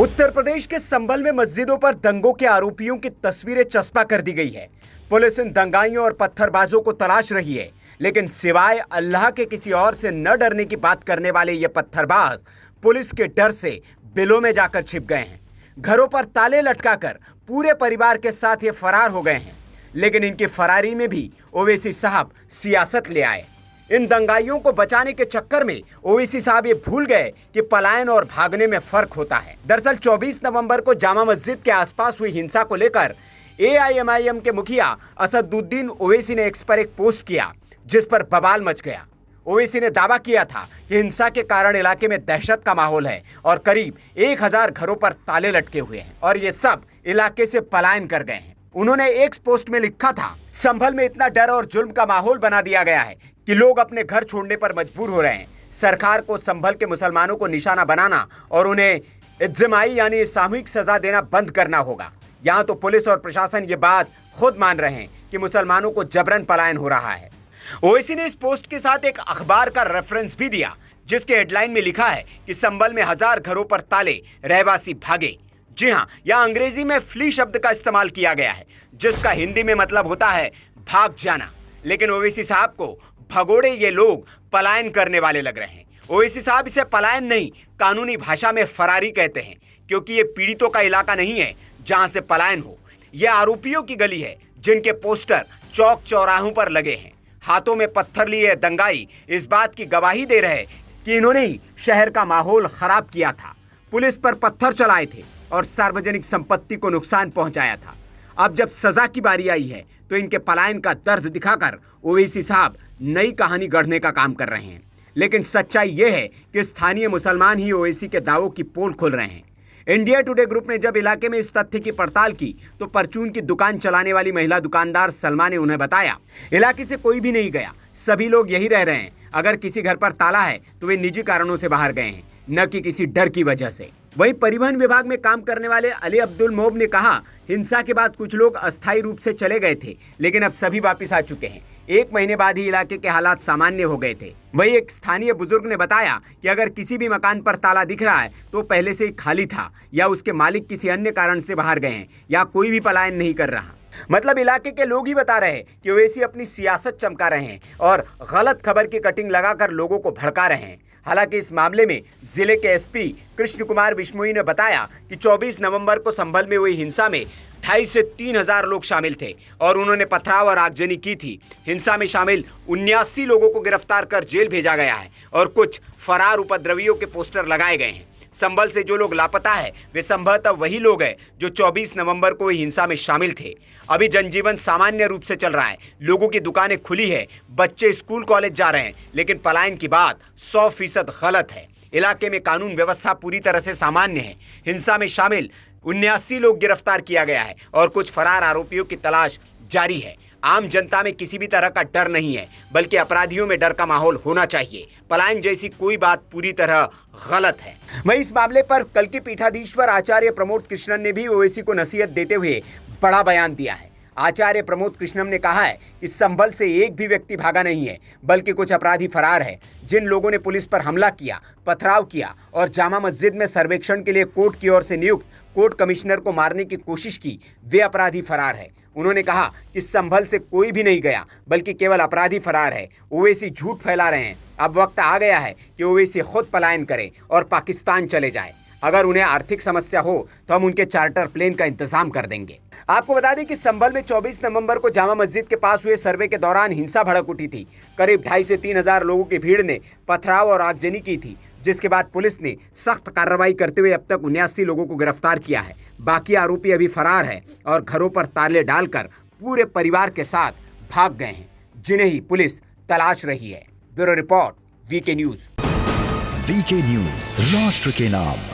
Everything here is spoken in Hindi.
उत्तर प्रदेश के संभल में मस्जिदों पर दंगों के आरोपियों की तस्वीरें चस्पा कर दी गई है। पुलिस इन दंगाइयों और पत्थरबाजों को तलाश रही है, लेकिन सिवाय अल्लाह के किसी और से न डरने की बात करने वाले ये पत्थरबाज पुलिस के डर से बिलों में जाकर छिप गए हैं। घरों पर ताले लटकाकर पूरे परिवार के साथ ये फरार हो गए हैं, लेकिन इनकी फरारी में भी ओवैसी साहब सियासत ले आए। इन दंगाइयों को बचाने के चक्कर में ओवैसी साहब ये भूल गए कि पलायन और भागने में फर्क होता है। दरअसल 24 नवंबर को जामा मस्जिद के आसपास हुई हिंसा को लेकर एआईएमआईएम के मुखिया असदुद्दीन ओवैसी ने एक्स पर एक पोस्ट किया, जिस पर बवाल मच गया। ओवैसी ने दावा किया था कि हिंसा के कारण इलाके में दहशत का माहौल है और करीब 1000 घरों पर ताले लटके हुए हैं और ये सब इलाके से पलायन कर गए हैं। उन्होंने एक पोस्ट में लिखा था, संभल में इतना डर और जुल्म का माहौल बना दिया गया है कि लोग अपने घर छोड़ने पर मजबूर हो रहे हैं। सरकार को संभल के मुसलमानों को निशाना बनाना और उन्हें इज्तिमाई यानी सामूहिक सजा देना बंद करना होगा। यहाँ तो पुलिस और प्रशासन ये बात खुद मान रहे हैं कि मुसलमानों को जबरन पलायन हो रहा है। ओवैसी ने इस पोस्ट के साथ एक अखबार का रेफरेंस भी दिया, जिसके हेडलाइन में लिखा है कि संभल में 1000 घरों पर ताले, रहवासी भागे। जी हाँ, यहाँ अंग्रेजी में फ्ली शब्द का इस्तेमाल किया गया है, जिसका हिंदी में मतलब होता है भाग जाना। लेकिन ओवैसी साहब को भगोड़े ये लोग पलायन करने वाले लग रहे हैं। ओवैसी साहब इसे पलायन नहीं, कानूनी भाषा में फरारी कहते हैं, क्योंकि ये पीड़ितों का इलाका नहीं है जहां से पलायन हो। ये आरोपियों की गली है, जिनके पोस्टर चौक चौराहों पर लगे हैं। हाथों में पत्थर लिए दंगाई इस बात की गवाही दे रहे कि इन्होंने ही शहर का माहौल खराब किया था, पुलिस पर पत्थर चलाए थे और सार्वजनिक संपत्ति को नुकसान पहुंचाया था। अब जब सजा की बारी आई है तो इनके पलायन का दर्द दिखाकर ओवैसी साहब नई कहानी गढ़ने का काम कर रहे हैं। लेकिन सच्चाई यह है कि स्थानीय मुसलमान ही ओवैसी के दावों की पोल खोल रहे हैं। इंडिया टुडे ग्रुप ने जब इलाके में इस तथ्य की पड़ताल की तो परचून की दुकान चलाने वाली महिला दुकानदार सलमा ने उन्हें बताया, इलाके से कोई भी नहीं गया, सभी लोग यही रह रहे हैं। अगर किसी घर पर ताला है तो वे निजी कारणों से बाहर गए हैं, न कि किसी डर की वजह से। वहीं परिवहन विभाग में काम करने वाले अली अब्दुल मोब ने कहा, हिंसा के बाद कुछ लोग अस्थायी रूप से चले गए थे, लेकिन अब सभी वापस आ चुके हैं। 1 महीने बाद ही इलाके के हालात सामान्य हो गए थे। वहीं एक स्थानीय बुजुर्ग ने बताया कि अगर किसी भी मकान पर ताला दिख रहा है तो पहले से ही खाली था या उसके मालिक किसी अन्य कारण से बाहर गए हैं या कोई भी पलायन नहीं कर रहा। मतलब इलाके के लोग ही बता रहे हैं कि ओवैसी अपनी सियासत चमका रहे हैं और गलत खबर की कटिंग लगाकर लोगों को भड़का रहे हैं। हालांकि इस मामले में जिले के एसपी कृष्ण कुमार बिश्नोई ने बताया कि 24 नवंबर को संभल में हुई हिंसा में 2,500 से 3,000 लोग शामिल थे और उन्होंने पथराव और आगजनी की थी। हिंसा में शामिल 79 लोगों को गिरफ्तार कर जेल भेजा गया है और कुछ फरार उपद्रवियों के पोस्टर लगाए गए हैं। संभल से जो लोग लापता है वे संभवतः वही लोग हैं जो 24 नवंबर को हिंसा में शामिल थे। अभी जनजीवन सामान्य रूप से चल रहा है, लोगों की दुकानें खुली है, बच्चे स्कूल कॉलेज जा रहे हैं, लेकिन पलायन की बात 100% गलत है। इलाके में कानून व्यवस्था पूरी तरह से सामान्य है। हिंसा में शामिल 79 लोग गिरफ्तार किया गया है और कुछ फरार आरोपियों की तलाश जारी है। आम जनता में किसी भी तरह का डर नहीं है, बल्कि अपराधियों में डर का माहौल होना चाहिए। पलायन जैसी कोई बात पूरी तरह गलत है। वहीं इस मामले पर कल की पीठाधीश्वर आचार्य प्रमोद कृष्णन ने भी ओवैसी को नसीहत देते हुए बड़ा बयान दिया है। आचार्य प्रमोद कृष्णन ने कहा है कि संभल से एक भी व्यक्ति भागा नहीं है, बल्कि कुछ अपराधी फरार है। जिन लोगों ने पुलिस पर हमला किया, पथराव किया और जामा मस्जिद में सर्वेक्षण के लिए कोर्ट की ओर से नियुक्त कोर्ट कमिश्नर को मारने की कोशिश की, वे अपराधी फरार है। उन्होंने कहा कि संभल से कोई भी नहीं गया, बल्कि केवल अपराधी फरार है। ओवैसी झूठ फैला रहे हैं। अब वक्त आ गया है कि ओवैसी खुद पलायन करें और पाकिस्तान चले जाए। अगर उन्हें आर्थिक समस्या हो तो हम उनके चार्टर प्लेन का इंतजाम कर देंगे। आपको बता दें कि संभल में 24 नवंबर को जामा मस्जिद के पास हुए सर्वे के दौरान हिंसा भड़क उठी थी। करीब 2,500 से 3,000 लोगों की भीड़ ने पथराव और आगजनी की थी, जिसके बाद पुलिस ने सख्त कार्रवाई करते हुए अब तक 79 लोगों को गिरफ्तार किया है। बाकी आरोपी अभी फरार है और घरों पर ताले डालकर पूरे परिवार के साथ भाग गए हैं, जिन्हें ही पुलिस तलाश रही है। Bureau report, VK news. VK news, राष्ट्र के नाम।